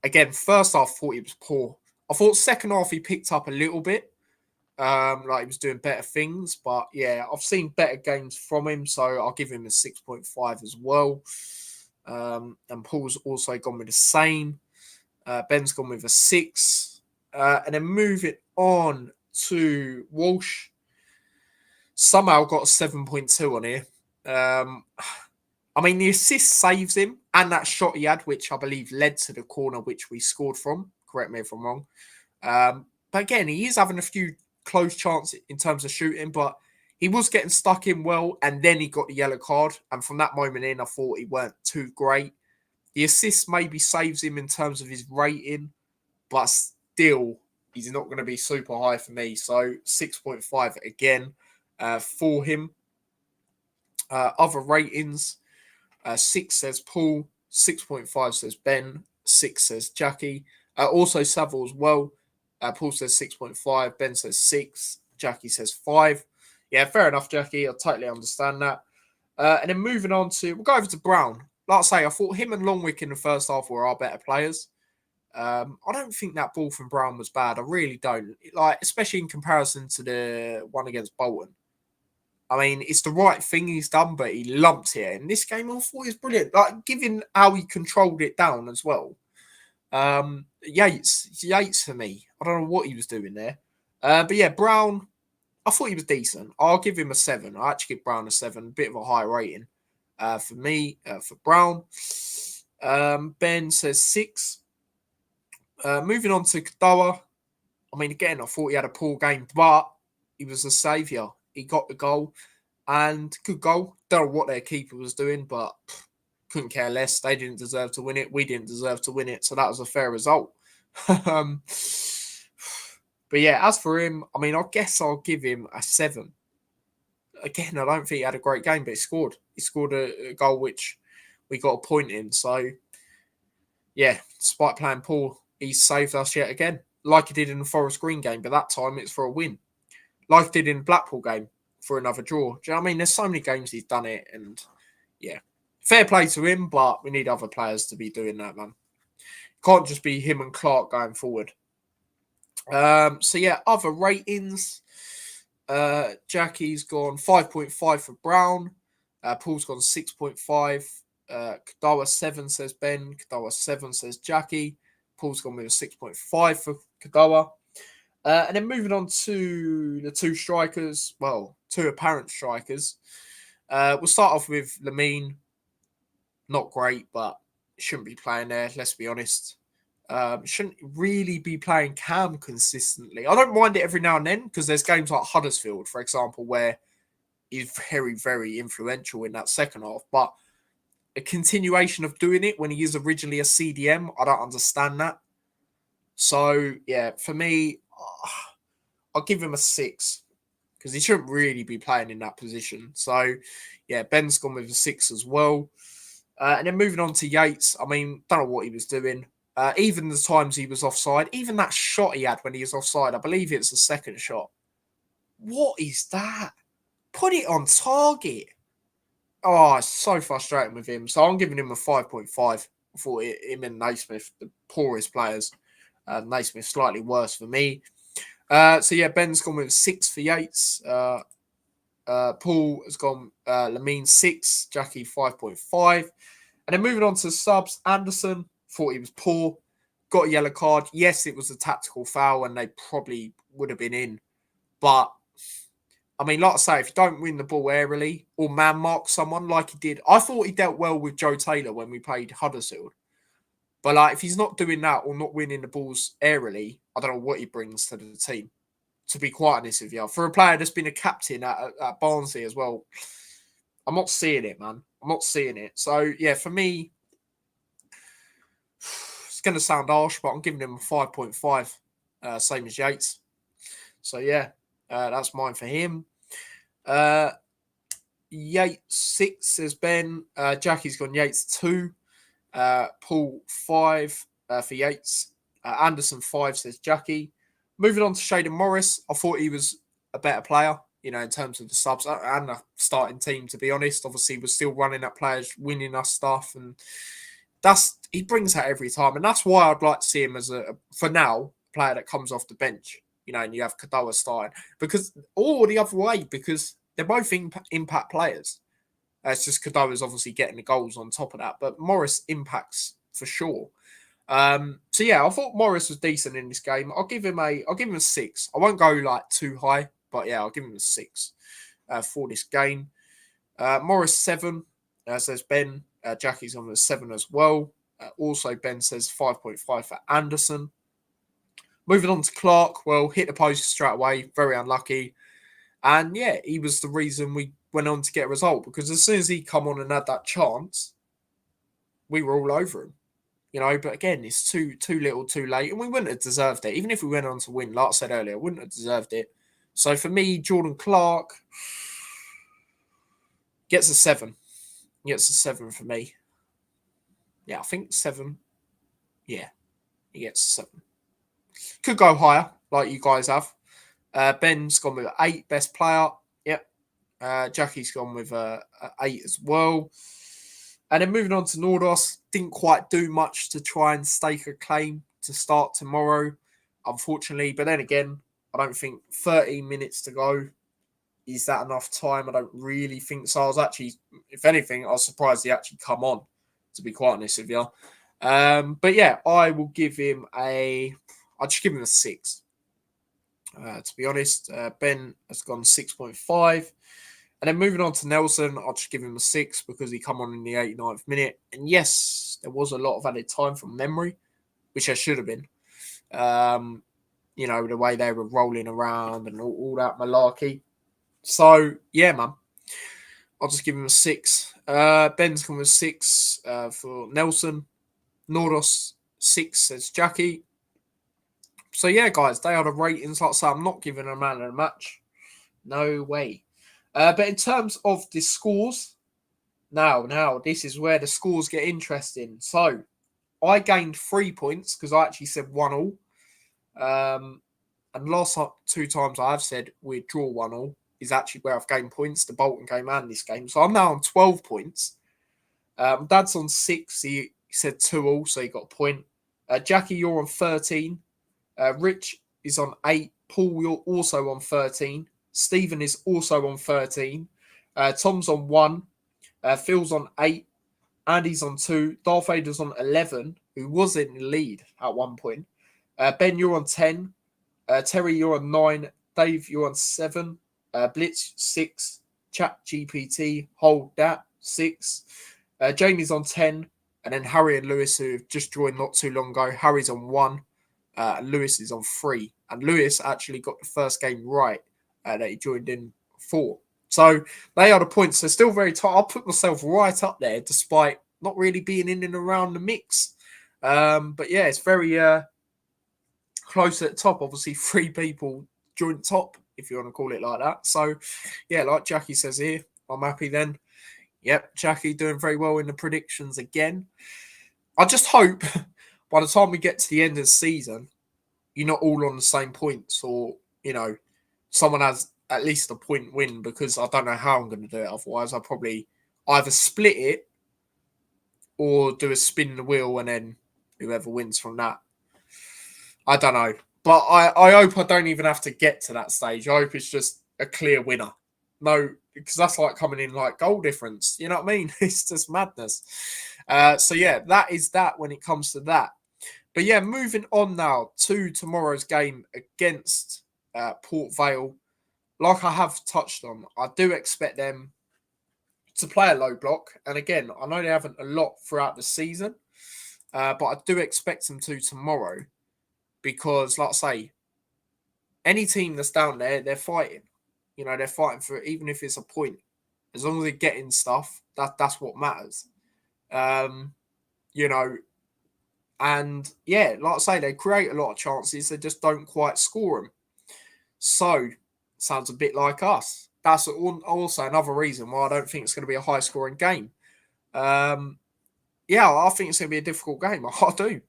Again, first half, I thought he was poor. I thought second half he picked up a little bit. Like he was doing better things. But yeah, I've seen better games from him. So I'll give him a 6.5 as well. And Paul's also gone with the same. Ben's gone with a 6. And then moving on to Walsh. Somehow got a 7.2 on here. I mean, the assist saves him, and that shot he had, which I believe led to the corner which we scored from. Correct me if I'm wrong. But again, he is having a few close chances in terms of shooting, but he was getting stuck in well, and then he got the yellow card. And from that moment in, I thought he weren't too great. The assist maybe saves him in terms of his rating, but still, he's not going to be super high for me. So 6.5 again for him. Other ratings, 6 says Paul, 6.5 says Ben, 6 says Jackie. Also Saville as well. Paul says 6.5, Ben says 6, Jackie says 5. Yeah, fair enough, Jackie. I totally understand that. And then moving on we'll go over to Brown. Like I say, I thought him and Longwick in the first half were our better players. I don't think that ball from Brown was bad. I really don't. Like, especially in comparison to the one against Bolton. I mean, it's the right thing he's done, but he lumped it. In this game, I thought he was brilliant. Like, given how he controlled it down as well. Yates for me. I don't know what he was doing there. But yeah, Brown, I thought he was decent. I'll give him a 7. I actually give Brown a 7. A bit of a high rating for me, for Brown. Ben says 6. Moving on to Kadoa. I mean, again, I thought he had a poor game, but he was a saviour. He got the goal, and good goal. Don't know what their keeper was doing, but couldn't care less. They didn't deserve to win it. We didn't deserve to win it, so that was a fair result. But yeah, as for him, I mean, I guess I'll give him a 7. Again, I don't think he had a great game, but he scored. He scored a goal which we got a point in. So yeah, despite playing poor, he saved us yet again, like he did in the Forest Green game, but that time it's for a win. Like he did in Blackpool game for another draw. Do you know what I mean? There's so many games he's done it, and yeah, fair play to him, but we need other players to be doing that, man. Can't just be him and Clark going forward. So yeah, other ratings. Jackie's gone 5.5 for Brown. Paul's gone 6.5. Kadoa 7 says Ben. Kadoa 7 says Jackie. Paul's gone with a 6.5 for Kadoa. And then moving on to the two strikers, well, two apparent strikers. We'll start off with Lamine. Not great, but shouldn't be playing there, let's be honest. Shouldn't really be playing Cam consistently. I don't mind it every now and then because there's games like Huddersfield, for example, where he's very, very influential in that second half. But a continuation of doing it when he is originally a CDM, I don't understand that. So, yeah, for me, I'll give him a 6 because he shouldn't really be playing in that position. So, yeah, Ben's gone with a 6 as well. And then moving on to Yates, I mean, don't know what he was doing. Even the times he was offside, even that shot he had when he was offside, I believe it's the second shot. What is that? Put it on target. Oh, it's so frustrating with him. So I'm giving him a 5.5 for him and Naismith, the poorest players. Naismith slightly worse for me. So yeah, Ben's gone with 6 for Yates. Paul has gone Lamine 6, Jackie 5.5. And then moving on to subs, Anderson, thought he was poor, got a yellow card. Yes, it was a tactical foul and they probably would have been in. But, I mean, like I say, if you don't win the ball airily or man mark someone like he did, I thought he dealt well with Joe Taylor when we played Huddersfield. But like, if he's not doing that or not winning the balls airily, I don't know what he brings to the team, to be quite honest with you. For a player that's been a captain at Barnsley as well, I'm not seeing it, man. I'm not seeing it. So, yeah, for me, it's going to sound harsh, but I'm giving him a 5.5, same as Yates. So, yeah, that's mine for him. Yates 6 says Ben. Jackie's gone Yates 2. Paul 5 for Yates. Anderson 5 says Jackie. Moving on to Shaden Morris, I thought he was a better player, in terms of the subs and the starting team, to be honest. Obviously, we're still running at players, winning us stuff, and he brings that every time. And that's why I'd like to see him as for now, player that comes off the bench, and you have Kadoa starting. Or the other way, because they're both impact players. It's just Kadoa's obviously getting the goals on top of that, but Morris impacts for sure. So yeah, I thought Morris was decent in this game. I'll give him a 6. I won't go like too high, but yeah, I'll give him a 6 for this game. Morris 7, says Ben. Jackie's on the 7 as well. Also, Ben says 5.5 for Anderson. Moving on to Clark, well, hit the post straight away, very unlucky. And yeah, he was the reason we went on to get a result, because as soon as he come on and had that chance, we were all over him. But again, it's too little, too late, and we wouldn't have deserved it. Even if we went on to win, like I said earlier, wouldn't have deserved it. So for me, Jordan Clark gets a 7. Gets a 7 for me. Yeah, I think 7. Yeah, he gets a 7. Could go higher, like you guys have. Ben's gone with 8, best player. Yep. Jackie's gone with 8 as well. And then moving on to Nordos, didn't quite do much to try and stake a claim to start tomorrow, unfortunately. But then again, I don't think 13 minutes to go, is that enough time? I don't really think so. I was actually, if anything, I was surprised he actually come on, to be quite honest with you. But yeah, I will give him I'll just give him a 6. To be honest, Ben has gone 6.5. And then moving on to Nelson, I'll just give him a 6 because he come on in the 89th minute. And yes, there was a lot of added time from memory, which there should have been. The way they were rolling around and all that malarkey. So, yeah, man. I'll just give him a 6. Ben's come with 6 for Nelson. Nordos, 6 says Jackie. So, yeah, guys, they are the ratings. Like I say, I'm not giving a man a match. No way. But in terms of the scores, now, this is where the scores get interesting. So, I gained 3 points because I actually said 1-1. And last 2 times I've said we'd draw 1-1 is actually where I've gained points, the Bolton game and this game. So, I'm now on 12 points. Dad's on 6. He said 2-2, so he got a point. Jackie, you're on 13. Rich is on 8. Paul, you're also on 13. Stephen is also on 13. Tom's on 1. Phil's on 8. Andy's on 2. Darth Vader's on 11, who was in the lead at one point. Ben, you're on 10. Terry, you're on 9. Dave, you're on 7. Blitz, 6. Chat GPT, hold that, 6. Jamie's on 10. And then Harry and Lewis, who have just joined not too long ago. Harry's on 1. And Lewis is on 3. And Lewis actually got the first game right that he joined in for. So they are the points. They're still very tight. I'll put myself right up there despite not really being in and around the mix. But yeah, it's very close at the top. Obviously, 3 people joint top, if you want to call it like that. So yeah, like Jackie says here, I'm happy then. Yep, Jackie doing very well in the predictions again. I just hope by the time we get to the end of the season, you're not all on the same points, or, someone has at least a point win, because I don't know how I'm going to do it. Otherwise, I'll probably either split it or do a spin the wheel and then whoever wins from that. I don't know. But I hope I don't even have to get to that stage. I hope it's just a clear winner. No, because that's like coming in like goal difference. You know what I mean? It's just madness. So yeah, that is that when it comes to that. But yeah, moving on now to tomorrow's game against Port Vale. Like I have touched on, I do expect them to play a low block. And again, I know they haven't a lot throughout the season, but I do expect them to tomorrow, because, like I say, any team that's down there, they're fighting. They're fighting for it, even if it's a point. As long as they're getting stuff, that's what matters. And yeah, like I say, they create a lot of chances. They just don't quite score them. So, sounds a bit like us. That's also another reason why I don't think it's going to be a high-scoring game. Yeah, I think it's going to be a difficult game. I do.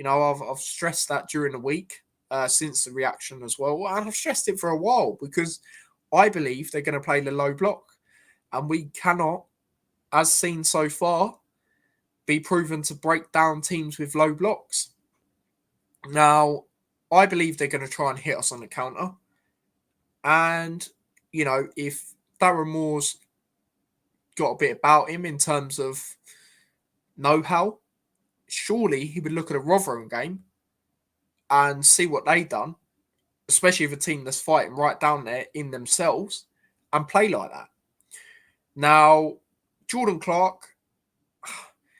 I've stressed that during the week. since the reaction as well. And I've stressed it for a while because I believe they're going to play the low block. And we cannot, as seen so far, be proven to break down teams with low blocks. Now, I believe they're going to try and hit us on the counter. And, if Darren Moore's got a bit about him in terms of know-how, surely he would look at a Rotherham game and see what they done, especially with a team that's fighting right down there in themselves, and play like that. Now, Jordan Clark,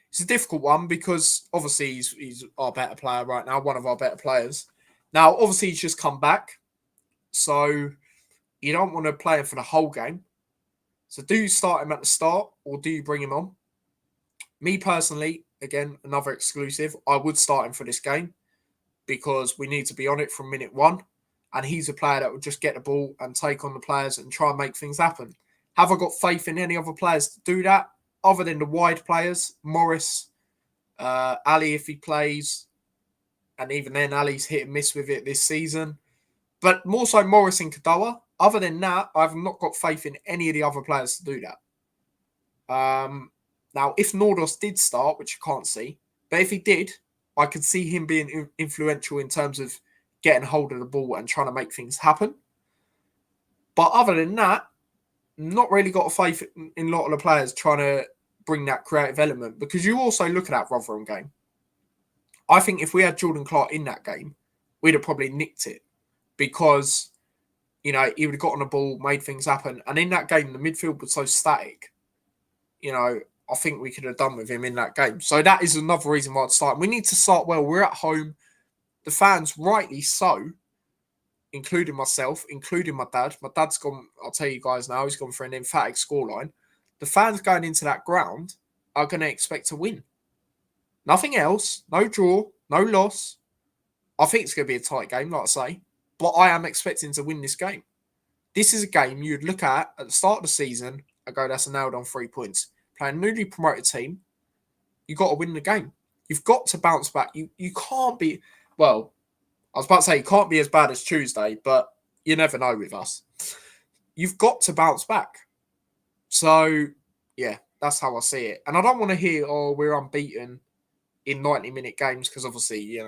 it's a difficult one because obviously he's our better player right now, one of our better players. Now, obviously he's just come back, so you don't want to play him for the whole game. So do you start him at the start or do you bring him on? Me personally, again, another exclusive, I would start him for this game because we need to be on it from minute one. And he's a player that will just get the ball and take on the players and try and make things happen. Have I got faith in any other players to do that? Other than the wide players, Morris, Ali if he plays. And even then, Ali's hit and miss with it this season. But more so Morris and Kadoa. Other than that, I've not got faith in any of the other players to do that. Now, if Nordos did start, which I can't see, but if he did, I could see him being influential in terms of getting hold of the ball and trying to make things happen. But other than that, not really got a faith in a lot of the players trying to bring that creative element, because you also look at that Rotherham game. I think if we had Jordan Clark in that game, we'd have probably nicked it because, he would have got on the ball, made things happen. And in that game, the midfield was so static, I think we could have done with him in that game. So that is another reason why I'd start. We need to start well. We're at home. The fans, rightly so, including myself, including my dad. My dad's gone, I'll tell you guys now, he's gone for an emphatic scoreline. The fans going into that ground are going to expect to win. Nothing else. No draw. No loss. I think it's going to be a tight game, like I say. But I am expecting to win this game. This is a game you'd look at the start of the season and go, that's a nailed on 3 points. Playing a newly promoted team, you've got to win the game. You've got to bounce back. You can't be, well, I was about to say you can't be as bad as Tuesday, but you never know with us. You've got to bounce back. So, yeah, that's how I see it. And I don't want to hear, we're unbeaten in 90-minute games, because obviously,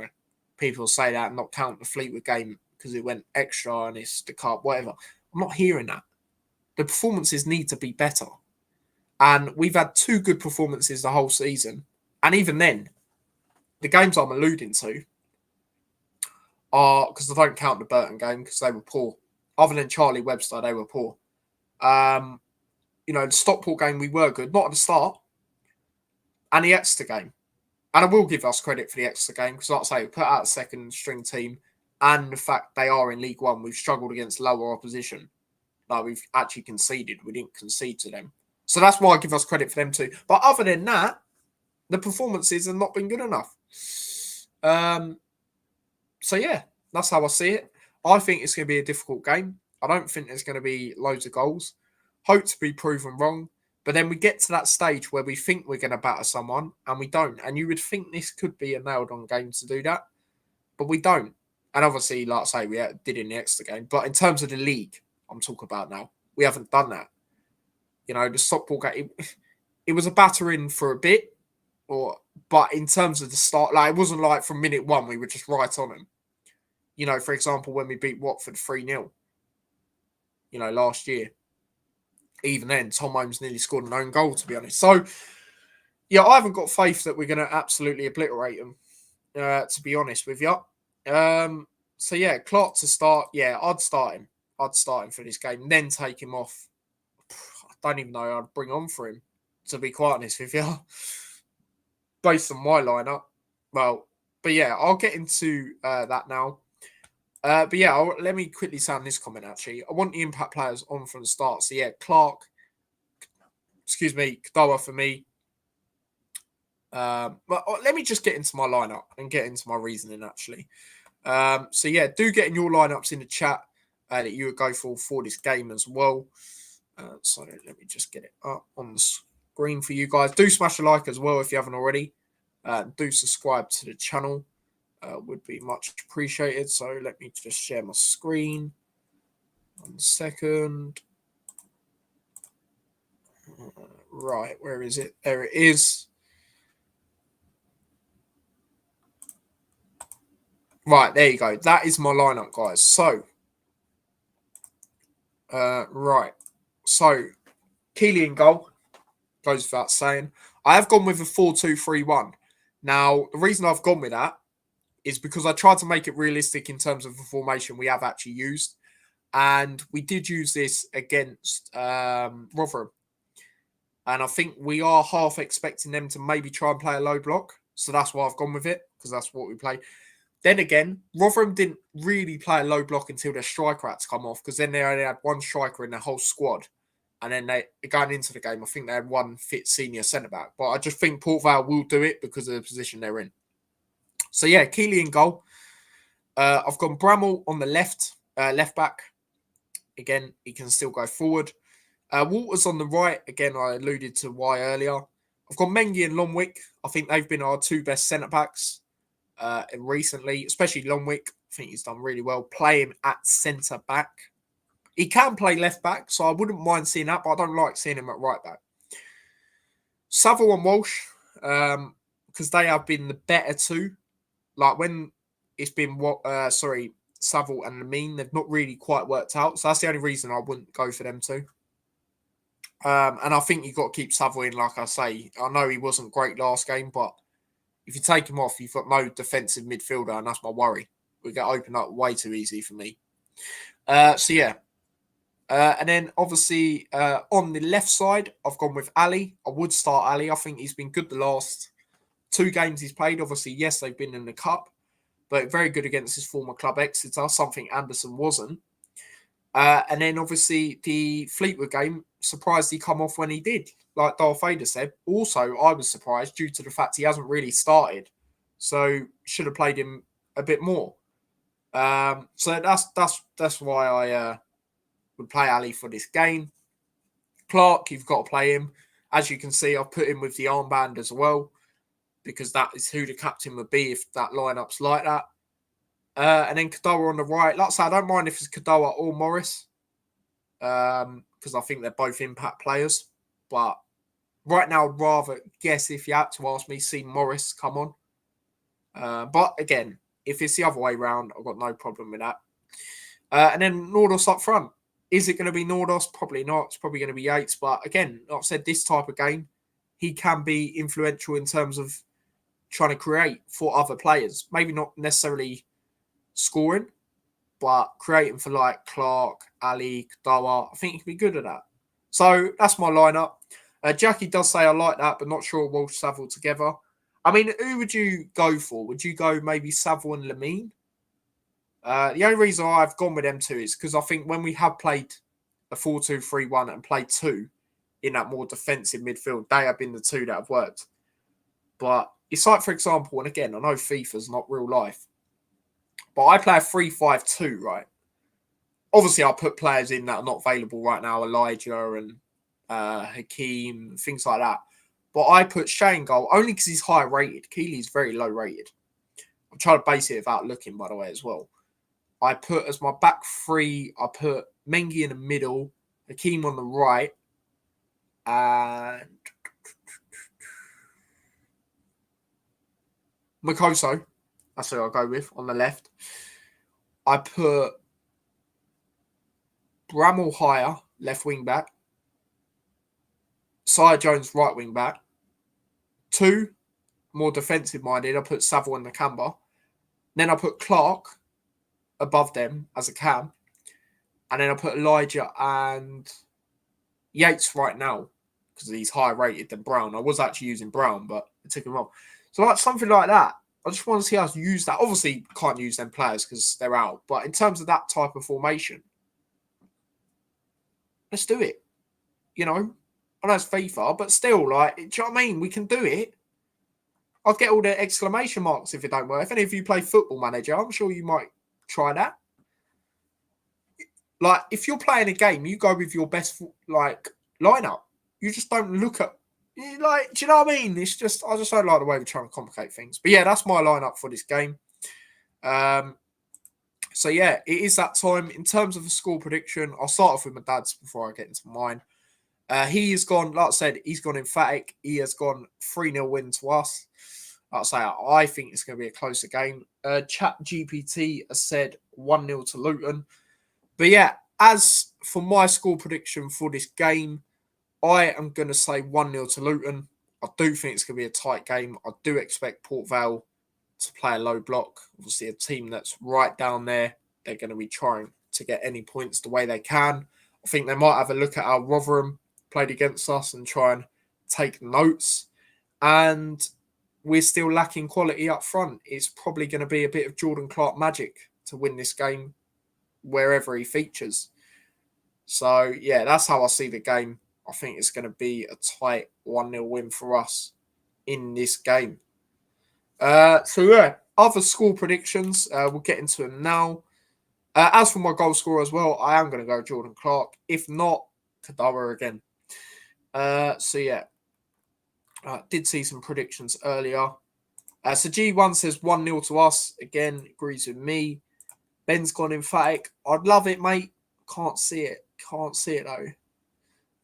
people say that and not count the Fleetwood game because it went extra and it's the cup, whatever. I'm not hearing that. The performances need to be better. And we've had 2 good performances the whole season. And even then, the games I'm alluding to are, because I don't count the Burton game because they were poor. Other than Charlie Webster, they were poor. The Stockport game, we were good. Not at the start. And the Exeter game. And I will give us credit for the Exeter game because, like I say, we put out a second string team. And the fact they are in League One, we've struggled against lower opposition. Like, we've actually conceded. We didn't concede to them. So that's why I give us credit for them too. But other than that, the performances have not been good enough. So yeah, that's how I see it. I think it's going to be a difficult game. I don't think there's going to be loads of goals. Hope to be proven wrong. But then we get to that stage where we think we're going to batter someone and we don't. And you would think this could be a nailed-on game to do that. But we don't. And obviously, like I say, we did in the Exeter game. But in terms of the league, I'm talking about now, we haven't done that. The Stockport game, it was a battering for a bit. But in terms of the start, it wasn't like from minute one, we were just right on them. For example, when we beat Watford 3-0, last year. Even then, Tom Holmes nearly scored an own goal, to be honest. So, yeah, I haven't got faith that we're going to absolutely obliterate them, to be honest with you. So, yeah, Clark to start. Yeah, I'd start him. I'd start him for this game, then take him off. I don't even know who I'd bring on for him, to be quite honest with you. Based on my lineup. Well, but yeah, I'll get into that now. But yeah, let me quickly sound this comment, actually. I want the impact players on from the start. So yeah, Clark, Kadoa for me. But let me just get into my lineup and get into my reasoning, actually. So yeah, do get in your lineups in the chat that you would go for this game as well. So let me just get it up on the screen for you guys. Do smash a like as well if you haven't already. Do subscribe to the channel. would be much appreciated. So let me just share my screen. 1 second. Right, where is it? There it is. Right, there you go. That is my lineup, guys. So, right. So, Keely in goal. Goes without saying. I have gone with a 4-2-3-1. Now, the reason I've gone with that is because I tried to make it realistic in terms of the formation we have actually used. And we did use this against Rotherham. And I think we are half expecting them to maybe try and play a low block. So that's why I've gone with it, because that's what we play. Then again, Rotherham didn't really play a low block until their striker had to come off, because then they only had one striker in their whole squad. And then they going into the game, I think they had one fit senior centre-back. But I just think Port Vale will do it because of the position they're in. So yeah, Keely in goal. I've gone Bramall on the left back. Again, he can still go forward. Walters on the right. Again, I alluded to why earlier. I've got Mengi and Longwick. I think they've been our two best centre-backs recently, especially Longwick. I think he's done really well. Play him at centre-back. He can play left-back, so I wouldn't mind seeing that, but I don't like seeing him at right-back. Saville and Walsh, because they have been the better two. Like when it's been, Saville and Lamine, they've not really quite worked out. So that's the only reason I wouldn't go for them two. And I think you've got to keep Saville in, like I say. I know he wasn't great last game, but if you take him off, you've got no defensive midfielder, and that's my worry. We get opened up way too easy for me. So yeah. And then obviously on the left side, I've gone with Ali. I would start Ali. I think he's been good the last 2 games he's played. Obviously, yes, they've been in the cup, but very good against his former club Exeter, something Anderson wasn't. And then obviously the Fleetwood game, surprised he come off when he did, like Darth Vader said. Also, I was surprised due to the fact he hasn't really started, so should have played him a bit more. So that's why I would play Ali for this game. Clark, you've got to play him. As you can see, I've put him with the armband as well, because that is who the captain would be if that lineup's like that. And then Kadoa on the right. Like I say, I don't mind if it's Kadoa or Morris, because I think they're both impact players. But right now, I'd rather guess, if you had to ask me, see Morris come on. But again, if it's the other way round, I've got no problem with that. And then Nordos up front. Is it going to be Nordos? Probably not. It's probably going to be Yates. But again, like I said, this type of game, he can be influential in terms of trying to create for other players. Maybe not necessarily scoring, but creating for like Clark, Ali, Kadoa. I think he can be good at that. So that's my lineup. Jackie does say I like that, but not sure Walsh, Saville together. I mean, who would you go for? Would you go maybe Saville and Lamine? The only reason I've gone with them two is because I think when we have played a 4-2-3-1 and played 2 in that more defensive midfield, they have been the 2 that have worked. But it's like, for example, and again, I know FIFA's not real life, but I play a 3-5-2, right? Obviously, I'll put players in that are not available right now, Elijah and Hakeem, things like that. But I put Shane goal only because he's high rated. Keely's very low rated. I'm trying to base it without looking, by the way, as well. I put as my back 3, I put Mengi in the middle, Hakeem on the right, and Makoso. That's who I'll go with on the left. I put Bramall higher, left wing back. Sire Jones, right wing back. 2, more defensive minded. I put Saville and Nakamba. Then I put Clark above them as a cam. And then I put Elijah and Yates right now because he's higher rated than Brown. I was actually using Brown, but I took him off. So like something like that. I just want to see us use that. Obviously, can't use them players because they're out. But in terms of that type of formation, let's do it. You know, I know it's FIFA, but still, like, do you know what I mean? We can do it. I'll get all the exclamation marks if it don't work. If any of you play Football Manager, I'm sure you might try that. Like, if you're playing a game, you go with your best, like, lineup. You just don't look at, like, do you know what I mean? It's just, I just don't like the way we're trying to complicate things. But yeah, that's my lineup for this game. So yeah, it is that time. In terms of a score prediction, I'll start off with my dad's before I get into mine. He has gone, like I said, he's gone emphatic. He has gone 3-0 win to us. Like I say, I think it's going to be a closer game. Chat GPT has said 1-0 to Luton. But yeah, as for my score prediction for this game, I am going to say 1-0 to Luton. I do think it's going to be a tight game. I do expect Port Vale to play a low block. Obviously, a team that's right down there, they're going to be trying to get any points the way they can. I think they might have a look at how Rotherham played against us and try and take notes. And we're still lacking quality up front. It's probably going to be a bit of Jordan Clark magic to win this game wherever he features. So, yeah, that's how I see the game. I think it's going to be a tight 1-0 win for us in this game. So, yeah, other score predictions, we'll get into them now. As for my goal scorer as well, I am going to go Jordan Clark. If not, Kadawa again. So, yeah, did see some predictions earlier. So, G1 says 1-0 to us. Again, agrees with me. Ben's gone emphatic. I'd love it, mate. Can't see it. Can't see it, though.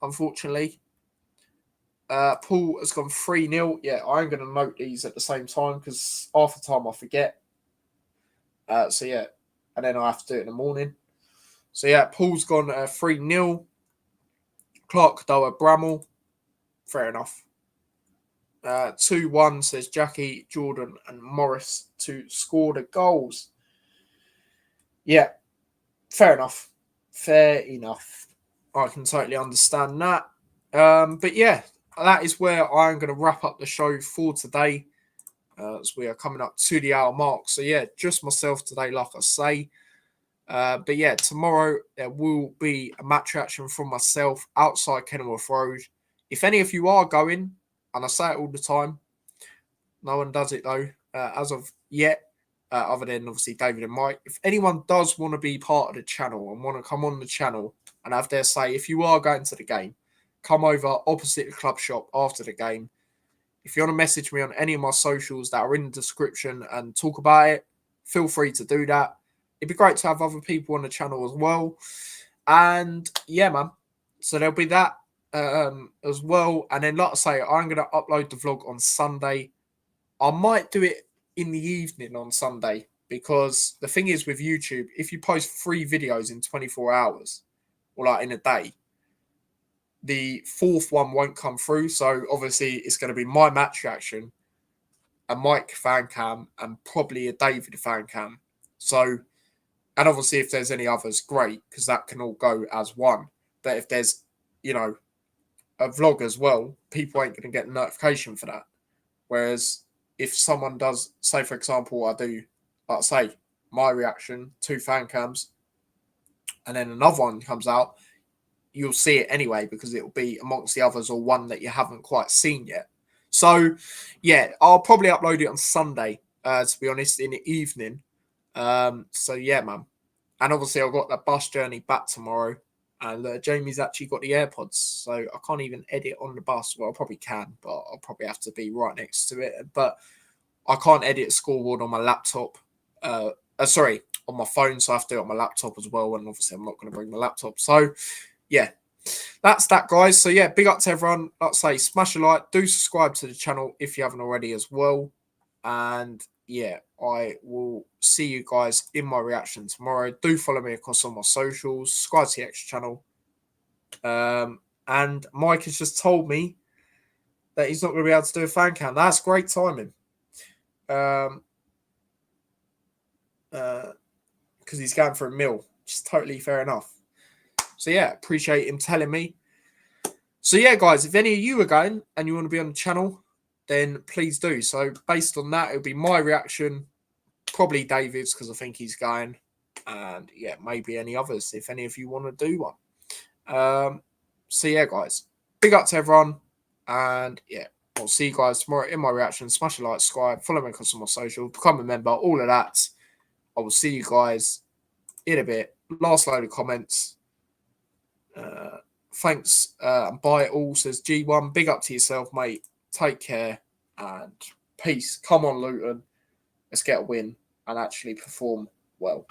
Unfortunately. Paul has gone 3-0. Yeah, I'm going to note these at the same time because half the time I forget. So, yeah. And then I have to do it in the morning. So, yeah, Paul's gone 3-0. Clark, Doa, Bramall. Fair enough. 2-1 says Jackie, Jordan, and Morris to score the goals. Yeah, fair enough. Fair enough. I can totally understand that. But yeah, that is where I'm going to wrap up the show for today. As we are coming up to the hour mark. So yeah, just myself today, like I say. But yeah, tomorrow there will be a match reaction from myself outside Kenilworth Road. If any of you are going, and I say it all the time, no one does it though, as of yet, other than obviously David and Mike. If anyone does want to be part of the channel and want to come on the channel and have their say, if you are going to the game, come over opposite the club shop after the game. If you want to message me on any of my socials that are in the description and talk about it, feel free to do that. It'd be great to have other people on the channel as well. And yeah, man. So there'll be that as well. And then, like I say, I'm going to upload the vlog on Sunday. I might do it in the evening on Sunday because the thing is with YouTube, if you post 3 videos in 24 hours or like in a day, the 4th one won't come through. So obviously it's going to be my match reaction, a Mike fan cam, and probably a David fan cam. So, and obviously if there's any others, great, because that can all go as one. But if there's, you know, a vlog as well, people ain't going to get a notification for that. Whereas if someone does, say for example, I do, like I say, my reaction, 2 fan cams, and then another one comes out, you'll see it anyway because it'll be amongst the others or one that you haven't quite seen yet. So, yeah, I'll probably upload it on Sunday, to be honest, in the evening. So, yeah, man. And obviously, I've got that bus journey back tomorrow. And Jamie's actually got the AirPods, so I can't even edit on the bus. Well, I probably can, but I'll probably have to be right next to it. But I can't edit scoreboard on my laptop. Sorry, on my phone, so I have to do it on my laptop as well. And obviously, I'm not going to bring my laptop. So, yeah, that's that, guys. So, yeah, big up to everyone. Like I say, smash a like. Do subscribe to the channel if you haven't already as well. And, yeah, I will see you guys in my reaction tomorrow. Do follow me across all my socials. Subscribe to the extra channel. And Mike has just told me that he's not going to be able to do a fan cam. That's great timing. Because he's going for a meal, which is totally fair enough. So, yeah, appreciate him telling me. So, yeah, guys, if any of you are going and you want to be on the channel, then please do. So, based on that, it'll be my reaction, probably David's because I think he's going, and, yeah, maybe any others if any of you want to do one. So, yeah, guys, big up to everyone, and, yeah, I'll see you guys tomorrow in my reaction. Smash a like, subscribe, follow me across on my social, become a member, all of that. I will see you guys in a bit. Last load of comments. Thanks and bye all, says G1. Big up to yourself, mate. Take care and peace. Come on, Luton. Let's get a win. and actually perform well.